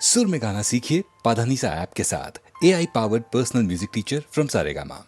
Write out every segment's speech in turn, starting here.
सुर में गाना सीखिए पाधानीसा ऐप के साथ। AI powered personal music teacher from Saregama.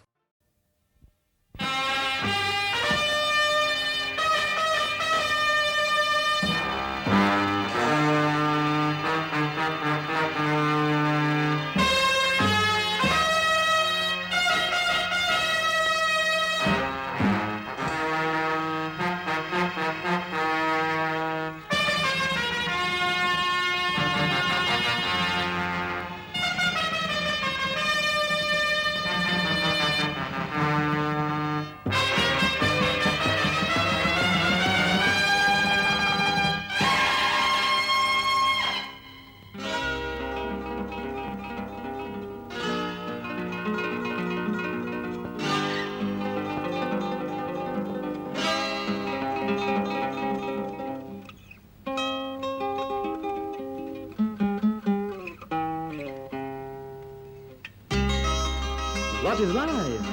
What is life?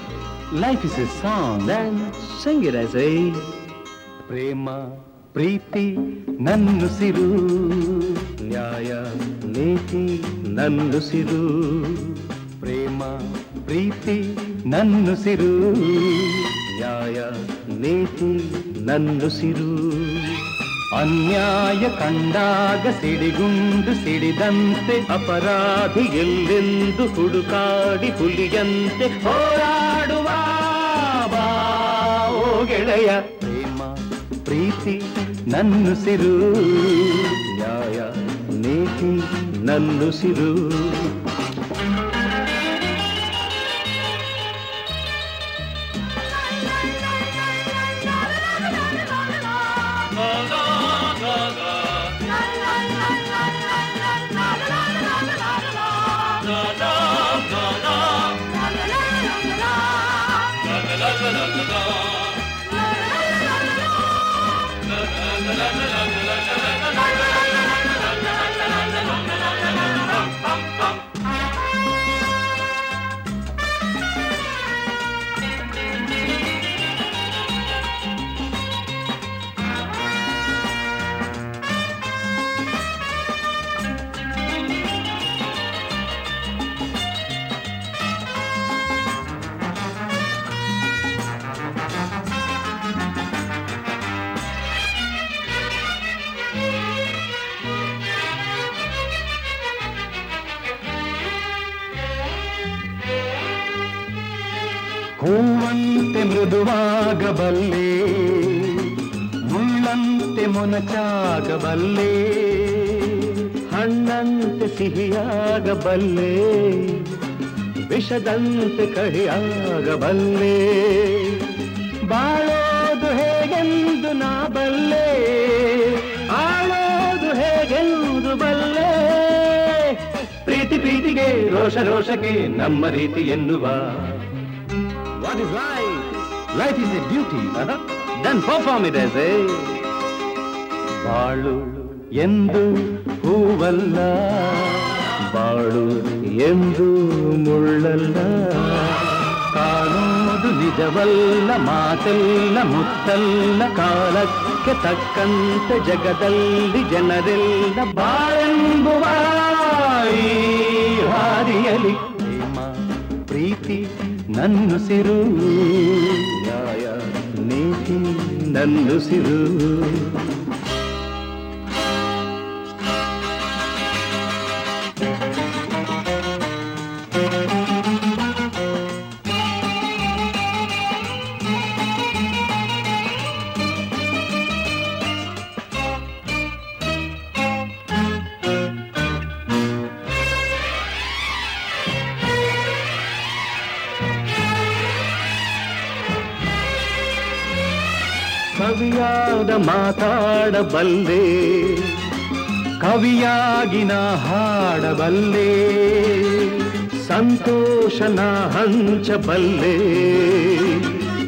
Life is a song. Then sing it, I say. ಪ್ರೇಮ ಪ್ರೀತಿ ನನ್ನುಸಿರು, ನ್ಯಾಯ ನೀತಿ ನನ್ನುಸಿರು. ಪ್ರೇಮ ಪ್ರೀತಿ ನನ್ನುಸಿರು, ನ್ಯಾಯ ನೀತಿ ನನ್ನುಸಿರು. ಅನ್ಯಾಯ ಕಂಡಾಗ ಸಿಡಿಗುಂಡು ಸಿಡಿದಂತೆ, ಅಪರಾಧಿ ಎಲ್ಲೆಂದು ಹುಡುಕಾಡಿ ಹುಲಿಯಂತೆ ಹೋರಾಡುವ ಬಾ ಓ ಗೆಳೆಯ. ಪ್ರೇಮ ಪ್ರೀತಿ ನನ್ನುಸಿರು, ನ್ಯಾಯ ನೀತಿ ನನ್ನುಸಿರು. ಹೂವಂತೆ ಮೃದುವಾಗಬಲ್ಲೆ, ಮುಳ್ಳಂತೆ ಮೊನಚಾಗಬಲ್ಲೆ, ಹಣ್ಣಂತೆ ಸಿಹಿಯಾಗಬಲ್ಲೆ, ವಿಷದಂತೆ ಕಹಿಯಾಗಬಲ್ಲೆ. ಬಾಳೋದು ಹೇಗೆಂದು ನಾ ಬಲ್ಲೆ, ಆಳೋದು ಹೇಗೆಂದು ಬಲ್ಲೆ. ಪ್ರೀತಿ ಪ್ರೀತಿಗೆ ರೋಷ ರೋಷಕ್ಕೆ ನಮ್ಮ ರೀತಿ ಎನ್ನುವ. What is life? Life is a duty. Then perform it as a. ಬಾಳು ಎಂದು ಹೂವಲ್ಲ, ಬಾಳು ಎಂದು ಮುಳ್ಳಲ್ಲ. ಕಾಣುವುದು ನಿಜವಲ್ಲ, ಮಾತೆಲ್ಲ ಮುತ್ತಲ್ಲ. ಕಾಲಕ್ಕೆ ತಕ್ಕಂತೆ ಜಗದಲ್ಲಿ ಜನರೆಲ್ಲ ಬಾಳೆಂಬುವ ಈ ಹಾದಿಯಲಿ. ಪ್ರೇಮ ಪ್ರೀತಿ ನನ್ನುಸಿರು, ನ್ಯಾಯ ನೀತಿ ನನ್ನುಸಿರು. ಕವಿಯಾದ ಮಾತಾಡಬಲ್ಲೆ, ಕವಿಯಾಗಿ ನಾ ಹಾಡಬಲ್ಲೆ. ಸಂತೋಷನ ಹಂಚಬಲ್ಲೆ,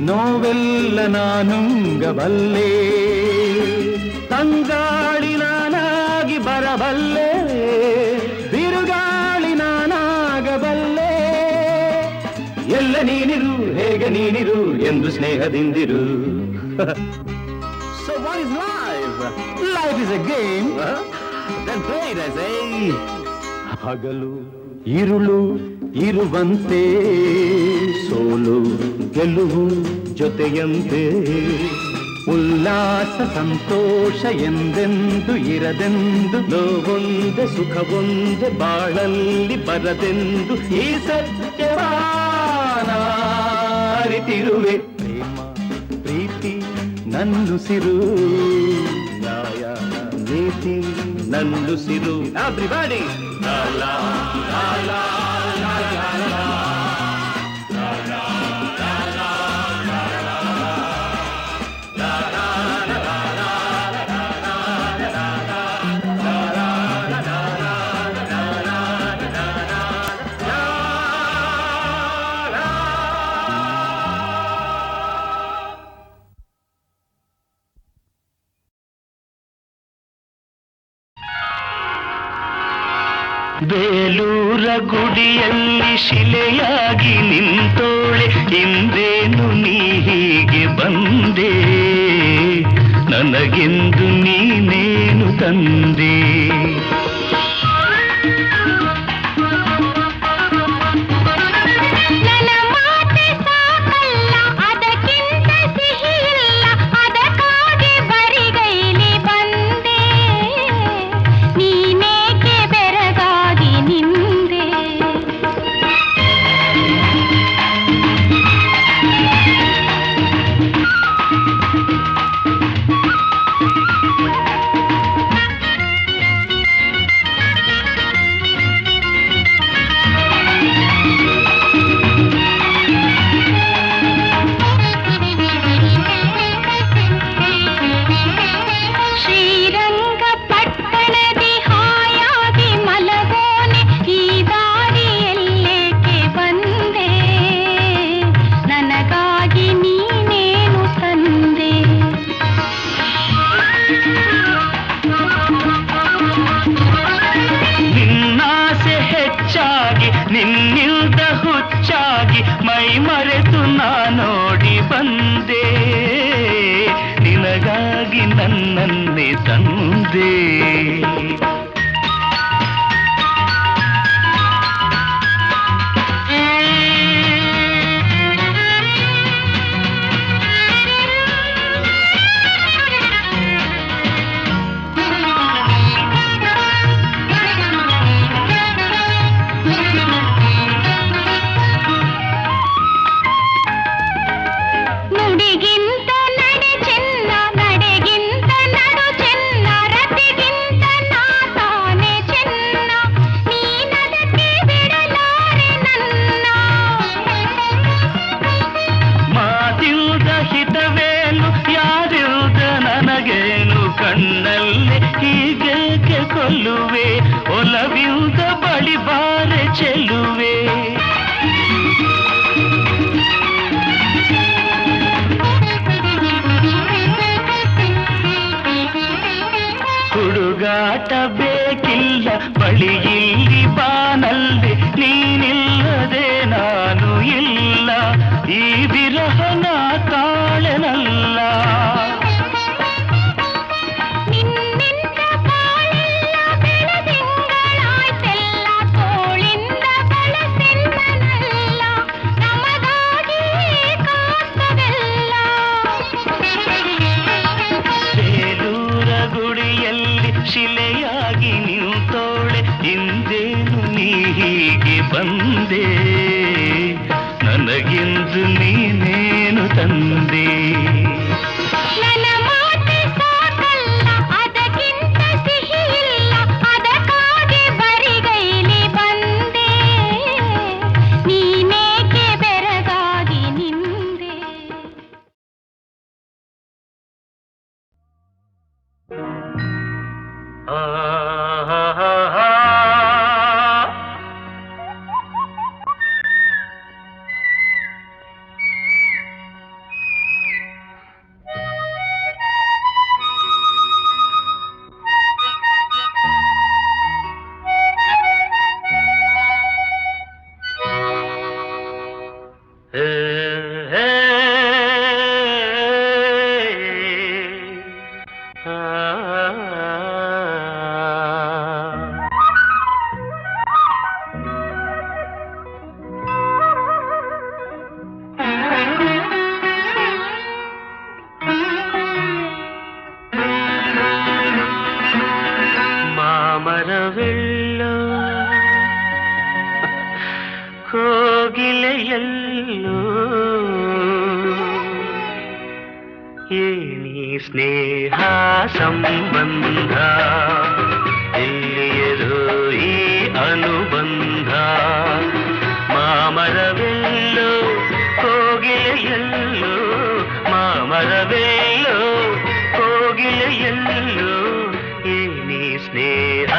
ನೋವೆಲ್ಲ ನಾನುಂಗಬಲ್ಲೆ. ತಂಗಾಳಿ ನಾನಾಗಿ ಬರಬಲ್ಲೆ, ಬಿರುಗಾಳಿ ನಾನಾಗಬಲ್ಲೆ. ಎಲ್ಲ ನೀನಿರು ಹೇಗೆ ನೀನಿರು ಎಂದು ಸ್ನೇಹದಿಂದಿರು. So what is life? Life is a game. Then play it, I say. ಹಗಲು ಇರುಳು ಇರುವಂತೆ ಸೋಲು ಗೆಲುವು ಜೊತೆಯಂತೆ ಉಲ್ಲಾಸ ಸಂತೋಷ ಎಂದೆಂದು ಇರದೆಂದು ನೋವೊಂದೆ ಸುಖವೊಂದೆ ಬಾಳಲ್ಲಿ ಬರದೆಂದು ಈ ಸತ್ಯವಾನ ಅರಿತಿರುವೆ. ಪ್ರೇಮ ಪ್ರೀತಿ ನನ್ನುಸಿರು, ನ್ಯಾಯ ನೀತಿ ನನ್ನುಸಿರು. ಎವ್ರಿಬಡಿ ಲಾ ಲಾ ಲಾ ಲಾ ಲಾ ಲಾ ಲಾ. ಬೇಲೂರ ಗುಡಿಯಲ್ಲಿ ಶಿಲೆಯಾಗಿ ನಿಂತೋಳೆ, ಇಂದೇನು ನೀ ಹೀಗೆ ಬಂದೆ, ನನಗೆಂದು ನೀನೇನು ತಂದೆ. ನಿನ್ನಿಲ್ದ ಹುಚ್ಚಾಗಿ ಮೈ ಮರೆತು ನಾನೋಡಿ ಬಂದೆ, ನಿನಗಾಗಿ ನನ್ನನ್ನೇ ತಂದೆ. ಕಣ್ಣಲ್ಲಿ ಹೀಗೇಕೆ ಕೊಲ್ಲುವೆ, ಒಲವಿಲ್ದ ಬಳಿ ಬಾರೆ ಚೆಲ್ಲುವೆ. ಹುಡುಗಾಟ ಬೇಕಿಲ್ಲ ಬಳಿ ಇಲ್ಲಿ ಬಾನಲ್ಲಿ, ನೀನಿಲ್ಲದೆ ನಾನು ಇಲ್ಲ, ಈ ವಿರಹನ ತಾಳೆನಲ್ಲ. ಶಿಲೆಯಾಗಿ ನಿಂತೋಳೆ, ಇಂದೇನು ನೀ ಹೀಗೆ ಬಂದೆ, ನನಗೆಂದು ನೀನೇನು ತಂದೆ. ಮಾಮರವೆಲ್ಲೋ ಕೋಗಿಲೆಯಲ್ಲೋ ಏನಿ ಸ್ನೇಹ ಸಂಬಂಧ ಎಲ್ಲಿಯದು ಈ ಅನುಬಂಧ ಮಾಮರವೆಲ್ಲೋ ಕೋಗಿಲೆಯಲ್ಲೋ ಮಾಮರವೆಲ್ಲೋ ಕೋಗಿಲೆಯಲ್ಲೋ ಏನಿ ಸ್ನೇಹ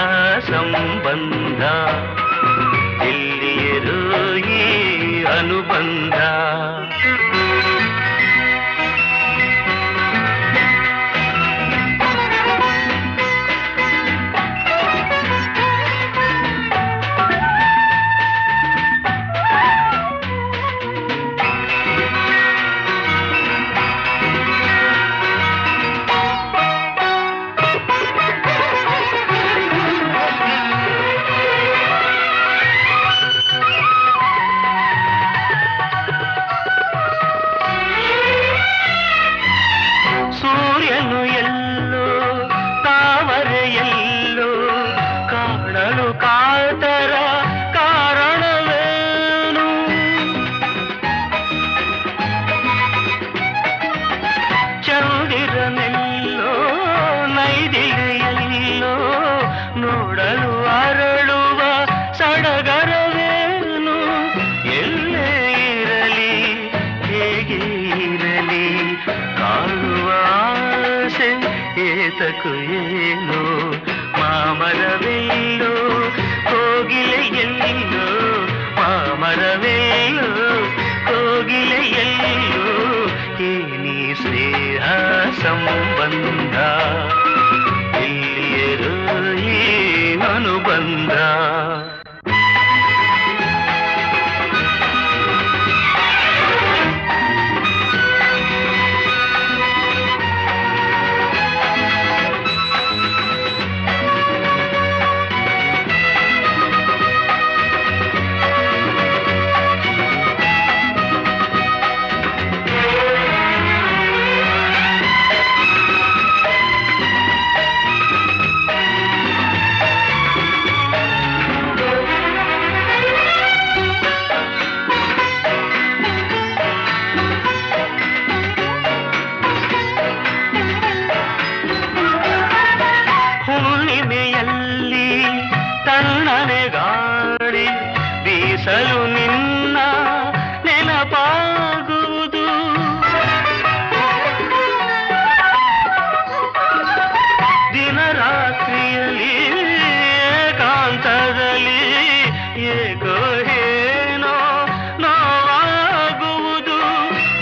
ಸಂಬಂಧ ಎಲ್ಲಿಯದು ಈ ಅನುಬಂಧ ಸೂರ್ಯನು ಎಲ್ಲೋ ತಾವರೆಯಲ್ಲೋ ಕಾಣಲು ಕಾತರ ಕಾರಣವೇನು ಚಂದಿರನೆಲ್ಲೋ ನೈದಿಲೆಯಲ್ಲೋ ನೋಡಲು ಅರಳುವ ಸಡಗರವೇನು ಎಲ್ಲೇ ಇರಲಿ ಹೇಗೆ ಇರಲಿ ಕಾಣುವ ಆಸೆ ಏತಕು ಏನು ಮಾಮರವೆಲ್ಲೋ ಕೋಗಿಲೆಯಲ್ಲೋ ಮಾಮರವೆಲ್ಲೋ ಕೋಗಿಲೆಯಲ್ಲೋ ಏನಿ ಸ್ನೇಹ ಸಂಬಂಧ ಇಲ್ಲಿಯರು ಈ ಅನುಬಂಧ ಹುಣ್ಣಿಮೆಯಲ್ಲಿ ತಣ್ಣನೆ ಗಾಳಿ ಬೀಸಲು ನಿನ್ನ ನೆನಪಾಗುವುದು ದಿನರಾತ್ರಿಯಲ್ಲಿ ಏಕಾಂತದಲ್ಲಿ ಏಕೋ ಏನೋ ನೋವಾಗುವುದು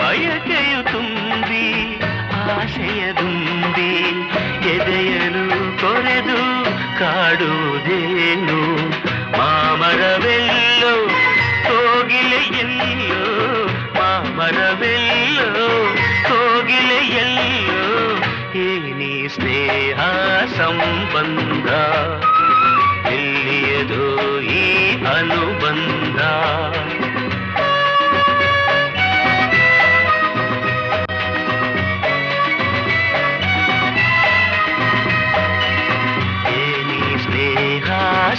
ಬಯಕೆಯು ತುಂಬಿ ಆಸೆಯ ದುಂಬಿ ಎದೆಯಲು ಕೊರೆದು ಕಾಡುವುದೇನು ಮಾಮರವೆಲ್ಲೋ ಕೋಗಿಲೆಯಲ್ಲೋ ಮಾಮರವೆಲ್ಲೋ ಕೋಗಿಲೆಯಲ್ಲೋ ಏನಿ ಸ್ನೇಹ ಸಂಬಂಧ ಎಲ್ಲಿಯದು ಈ ಅನುಬಂಧ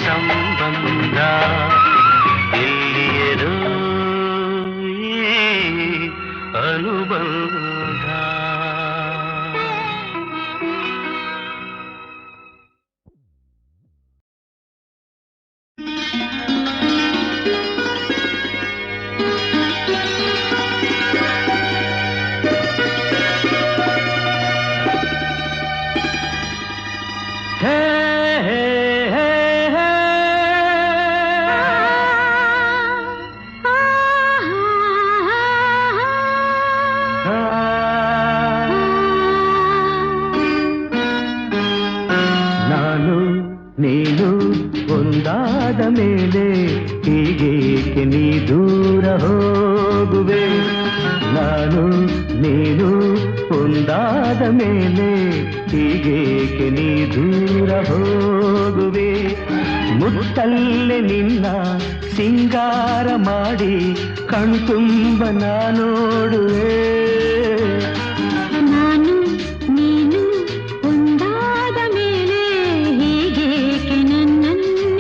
ಸಂಬಂಧ ಎಲ್ಲಿಯದು ಅನುಬಂಧ ನಾನು ನೀನು ಒಂದಾದ ಮೇಲೆ ಹೀಗೇಕೆ ನೀ ದೂರ ಹೋಗುವೆ ನಾನು ನೀನು ಒಂದಾದ ಮೇಲೆ ಹೀಗೇಕೆ ನೀ ದೂರ ಹೋಗುವೆ ಮುತ್ತಲ್ಲೇ ನಿನ್ನ ಸಿಂಗಾರ ಮಾಡಿ ಕಣ್ತುಂಬ ನೋಡುವೆ ನಾನು ನೀನು ಒಂದಾದ ಮೇಲೆ ಹೀಗೇಕೆ ನನ್ನನ್ನು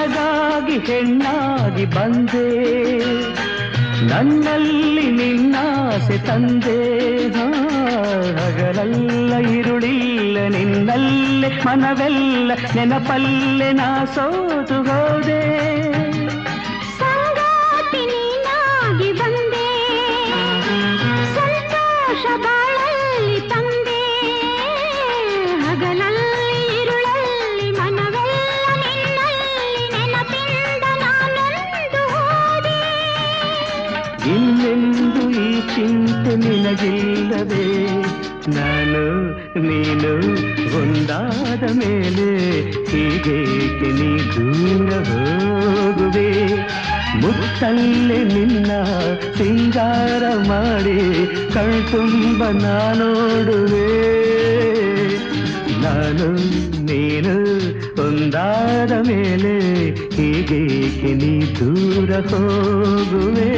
ನಿನಗಾಗಿ ಹೆಣ್ಣಾಗಿ ಬಂದೆ, ನನ್ನಲ್ಲಿ ನಿನ್ನಾಸೆ ತಂದೆ. ಹಗಲೆಲ್ಲ ಇರುಳಿಲ್ಲ ನಿನ್ನಲ್ಲೇ ಮನವೆಲ್ಲ ನೆನಪಲ್ಲೇ ನಾ ಸೋತು ಹೋದೆ. ಸಂಗಾತಿ ನೀನಾಗಿ ಬಂದೆ, ಸಂತೋಷ ಬಾಳಲ್ಲಿ ತಂದೆ. ಹಗಲಲ್ಲಿ ಇರುಳಲ್ಲಿ ಮನವೆಲ್ಲ ನಿನ್ನಲ್ಲಿ ನೆನಪಿಂದ ನಾನೊಂದು ಹೋದೆ. ಇನ್ನೆಂದು ಈ ಚಿಂತೆ ನಿನಗಿಲ್ಲವೇ, ನಾನು ನೀನು ಒಂದಾದ ಮೇಲೆ ಹೀಗೇಕೆ ನೀ ದೂರ ಹೋಗುವೆ. ಮುತ್ತಲ್ಲೇ ನಿನ್ನ ಸಿಂಗಾರ ಮಾಡಿ ಕಣ್ತುಂಬ ನಾನೋಡುವೆ. ನಾನು ನೀನು ಒಂದಾದ ಮೇಲೆ ಹೀಗೇಕೆ ನೀ ದೂರ ಹೋಗುವೆ.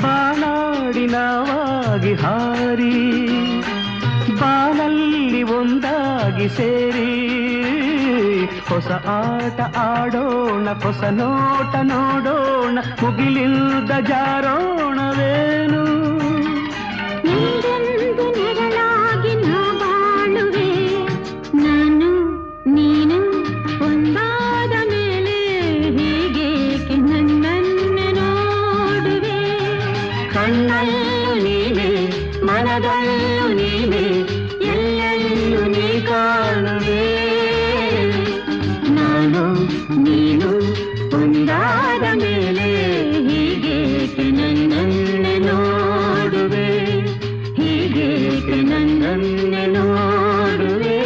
ಬಾನಾಡಿನವಾಗಿ ಹಾರಿ ಬಾನಲ್ಲಿ ಒಂದಾಗಿ ಸೇರಿ ಹೊಸ ಆಟ ಆಡೋಣ, ಹೊಸ ನೋಟ ನೋಡೋಣ, ಮುಗಿಲಿಲ್ದ ಜಾರೋಣವೇನು. ನೀರೆಂದು ನೆರಳಾಗಿ ನಾ ಬಾಳುವೆ, ನಾನು ನೀನು ಒಂದಾದ ಮೇಲೆ ಹೀಗೇಕೆ ನನ್ನನ್ನೇ ನೋಡುವೆ. ಕಣ್ಣಲ್ಲೂ ನೀನೆ, ಮನದಲ್ಲೂ ನೀನೆ, ಎಲ್ಲೆಲ್ಲೂ ನೀ ಕಾಣುವೆ. ನಾನು ನೀನು ಒಂದಾದ ಮೇಲೆ ಹೀಗೇಕೆ ನನ್ನನ್ನೇ ನೋಡುವೆ, ಹೀಗೇಕೆ ನನ್ನನ್ನೇ ನೋಡುವೆ.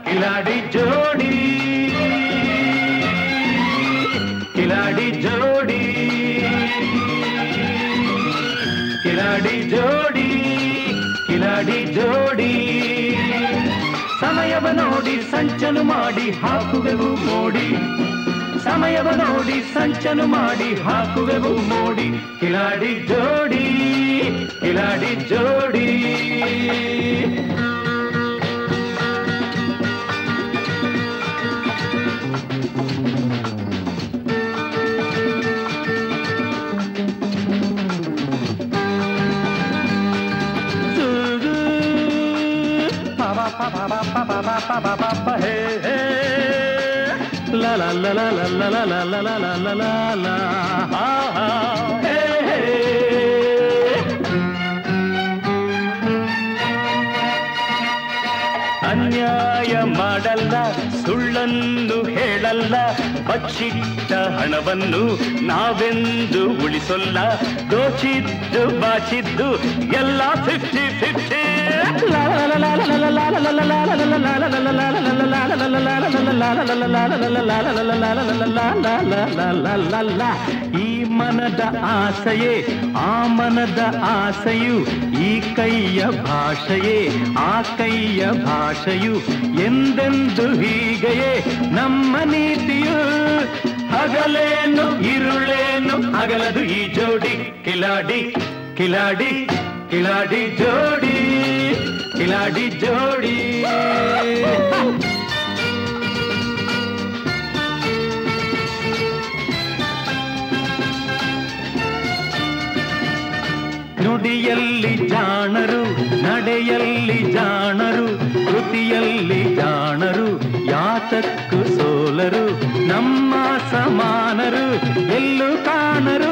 ಕಿಲಾಡಿ ಜೋಡಿ, ಕಿಲಾಡಿ ಜೋಡಿ, ಕಿಲಾಡಿ ಜೋಡಿ, ಕಿಲಾಡಿ ಜೋಡಿ. ಸಮಯವ ನೋಡಿ ಸಂಚನು ಮಾಡಿ ಹಾಕುವೆವು ಮೋಡಿ, ಸಮಯವ ನೋಡಿ ಸಂಚನು ಮಾಡಿ ಹಾಕುವೆವು ಮೋಡಿ. ಕಿಲಾಡಿ ಜೋಡಿ, ಕಿಲಾಡಿ ಜೋಡಿ. La la la la la la la la la la la la la. ಅನ್ಯಾಯ ಮಾಡಲ್ಲ, ಸುಳ್ಳನ್ನು ಹೇಳಲ್ಲ, ಬಚ್ಚಿಟ್ಟ ಹಣವನ್ನು ನಾವೆಂದು ಉಳಿಸೊಲ್ಲ. ದೋಚಿದ್ದು ಬಾಚಿದ್ದು ಎಲ್ಲ 50-50. ಈ ಮನದ ಆಸೆಯೇ ಆ ಮನದ ಆಸೆಯು, ಈ ಕೈಯ ಭಾಷೆಯೇ ಆ ಕೈಯ ಭಾಷೆಯು. ಎಂದೆಂದು ಹೀಗೆಯೇ ನಮ್ಮ ನೀತಿಯು. ಹಗಲೇನು ಇರುಳೇನು ಅಗಲದು ಈ ಜೋಡಿ. ಕಿಲಾಡಿ ಕಿಲಾಡಿ ಕಿಲಾಡಿ ಜೋಡಿ, ಕಿಲಾಡಿ ಜೋಡಿ. ನುಡಿಯಲ್ಲಿ ಜಾಣರು, ನಡೆಯಲ್ಲಿ ಜಾಣರು, ಕೃತಿಯಲ್ಲಿ ಜಾಣರು, ಯಾತಕ್ಕೂ ಸೋಲರು, ನಮ್ಮ ಸಮಾನರು ಎಲ್ಲೂ ಕಾಣರು.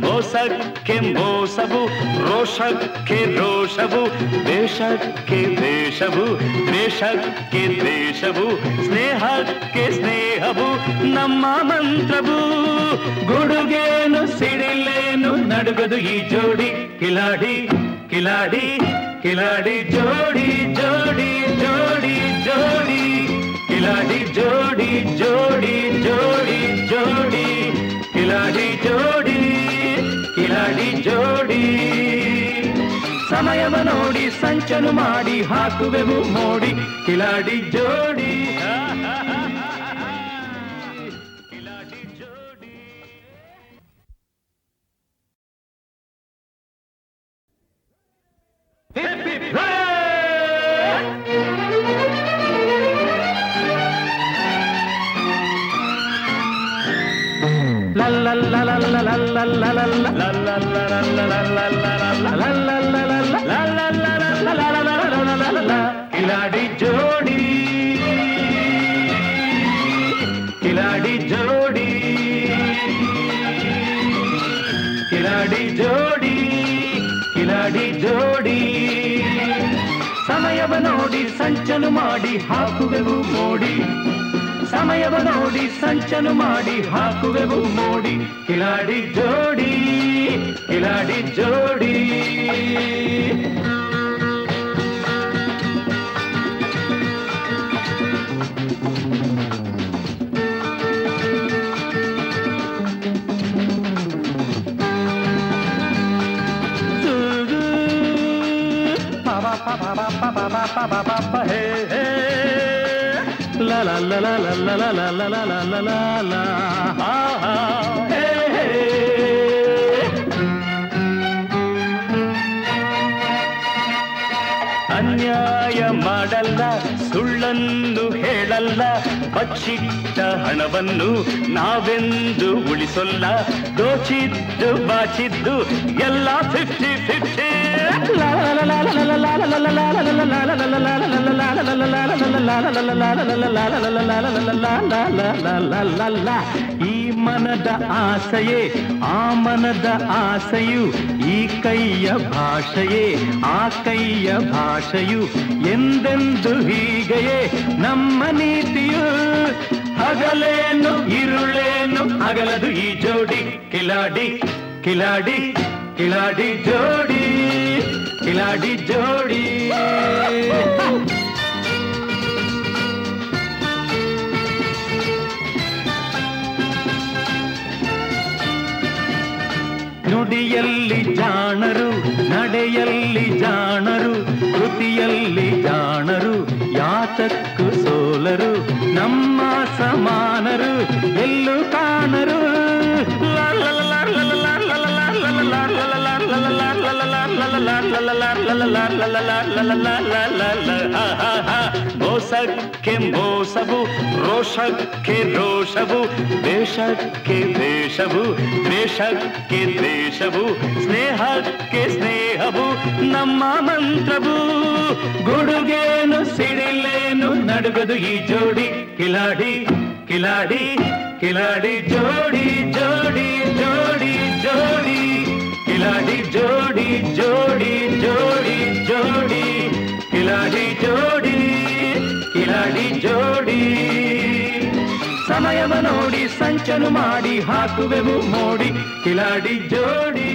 ಮೋಸಕ್ಕೆ ಮೋಸವು, ರೋಷಕ್ಕೆ ರೋಷವು, ದೇಶಕ್ಕೆ ದೇಶವು, ದ್ವೇಷಕ್ಕೆ ದ್ವೇಷವು, ಸ್ನೇಹಕ್ಕೆ ಸ್ನೇಹವು ನಮ್ಮ ಮಂತ್ರವು. ಗುಡುಗೇನು ಸಿಡಿಲೇನು ನಡುಗದು ಈ ಜೋಡಿ, ಕಿಲಾಡಿ ಕಿಲಾಡಿ ಕಿಲಾಡಿ, ಜೋಡಿ ಜೋಡಿ ಜೋಡಿ ಜೋಡಿ, ಕಿಲಾಡಿ ಜೋಡಿ ಜೋಡಿ ಜೋಡಿ ಜೋಡಿ, ಕಿಲಾಡಿ ಜೋಡಿ ಕಿಲಾಡಿ ಜೋಡಿ. ಸಮಯವ ನೋಡಿ ಸಂಚನು ಮಾಡಿ ಹಾಕುವೆವು ಮೋಡಿ, ಕಿಲಾಡಿ ಜೋಡಿ ಕಿಲಾಡಿ ಜೋಡಿ. ಹಿಪ್ ಹಿಪ್ ಹೇ! ಕಿಲಾಡಿ ಜೋಡಿ ಕಿಲಾಡಿ ಜೋಡಿ ಕಿಲಾಡಿ ಜೋಡಿ ಕಿಲಾಡಿ ಜೋಡಿ. ಸಮಯವ ನೋಡಿ ಸಂಚನು ಮಾಡಿ ಹಾಕುವೆವು ಮೋಡಿ, ಸಮಯವ ನೋಡಿ ಸಂಚನು ಮಾಡಿ ಹಾಕುವೆವು ಮೋಡಿ, ಕಿಲಾಡಿ ಜೋಡಿ ಕಿಲಾಡಿ ಜೋಡಿ. ಹೇ ಹೇ la la la la la la la la la la la la la ha ha hey hey. ಅನ್ಯಾಯ ಮಾಡಲ್ಲ, ಸುಳ್ಳನ್ನು ಹೇಳಲ್ಲ, ಬಚ್ಚಿಟ್ಟ ಹಣವನ್ನು ನಾವೆಂದು ಉಳಿಸೊಲ್ಲ, ದೋಚಿದ್ದು ಬಾಚಿದ್ದು ಎಲ್ಲ 50-50. ಈ ಮನದ ಆಸೆಯೇ ಆ ಮನದ ಆಸೆಯು, ಈ ಕೈಯ ಭಾಷೆಯೇ ಆ ಕೈಯ ಭಾಷೆಯು, ಎಂದೆಂದು ಹೀಗೆಯೇ ನಮ್ಮ ನೀತಿಯು. ಹಗಲೇನು ಇರುಳೇನು ಅಗಲದು ಈ ಜೋಡಿ, ಕಿಲಾಡಿ ಕಿಲಾಡಿ ಕಿಲಾಡಿ ಜೋಡಿ ಕಿಲಾಡಿ ಜೋಡಿ. ನುಡಿಯಲ್ಲಿ ಜಾಣರು, ನಡೆಯಲ್ಲಿ ಜಾಣರು, ಕೃತಿಯಲ್ಲಿ ಜಾಣರು, ಯಾತಕ್ಕೂ ಸೋಲರು, ನಮ್ಮ ಸಮಾನರು ಎಲ್ಲೂ ಕಾಣರು. ಮೋಸಕ್ಕೆ ಮೋಸವು, ರೋಷಕ್ಕೆ ರೋಷವು, ದೇಶಕ್ಕೆ ದೇಶವು, ದ್ವೇಷಕ್ಕೆ ದ್ವೇಷವು, ಸ್ನೇಹಕ್ಕೆ ಸ್ನೇಹವು ನಮ್ಮ ಮಂತ್ರವು. ಗುಡುಗೇನು ಸಿಡಿಲೇನು ನಡುಗದು ಈ ಜೋಡಿ, ಕಿಲಾಡಿ ಕಿಲಾಡಿ ಕಿಲಾಡಿ, ಜೋಡಿ ಜೋಡಿ ಜೋಡಿ ಜೋಡಿ, ಕಿಲಾಡಿ ಜೋಡಿ ಜೋಡಿ ಜೋಡಿ ಜೋಡಿ, ಕಿಲಾಡಿ ಜೋಡಿ ಕಿಲಾಡಿ ಜೋಡಿ. ಸಮಯವ ನೋಡಿ ಸಂಚನು ಮಾಡಿ ಹಾಕುವೆವು ಮೋಡಿ, ಕಿಲಾಡಿ ಜೋಡಿ